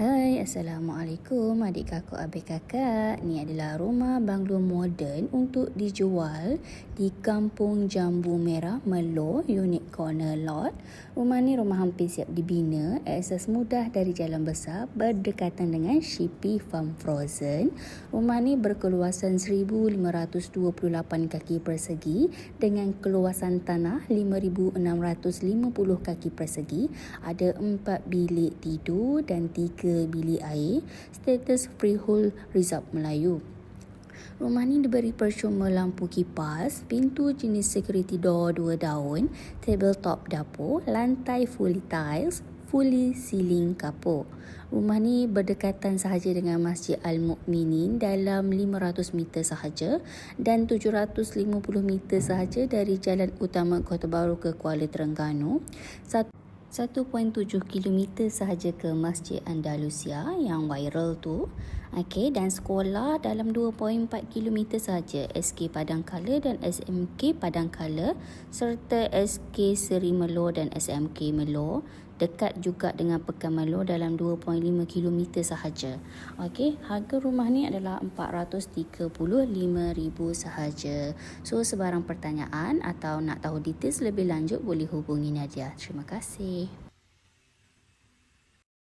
Hai, Assalamualaikum adik kakak abik kakak. Ni adalah rumah banglo moden untuk dijual di Kampung Jambu Merah, Melo, unit corner lot. Rumah ni rumah hampir siap dibina, akses mudah dari jalan besar, berdekatan dengan Shippy Farm Frozen. Rumah ni berkeluasan 1528 kaki persegi dengan keluasan tanah 5650 kaki persegi. Ada 4 bilik tidur dan 3 bilik air, status freehold Rizab Melayu. Rumah ni diberi percuma lampu kipas, pintu jenis security door 2 daun, tabletop dapur, lantai fully tiles, fully ceiling kapur. Rumah ni berdekatan sahaja dengan Masjid Al-Mukminin dalam 500 meter sahaja dan 750 meter sahaja dari jalan utama Kota Baru ke Kuala Terengganu. 1.7 km sahaja ke Masjid Andalusia yang viral tu. Okey, dan sekolah dalam 2.4 km sahaja, SK Padang Kala dan SMK Padang Kala serta SK Seri Melo dan SMK Melo. Dekat juga dengan Pekan Melo dalam 2.5 km sahaja. Okey, harga rumah ni adalah RM435,000 sahaja. So, sebarang pertanyaan atau nak tahu details lebih lanjut boleh hubungi Nadia. Terima kasih.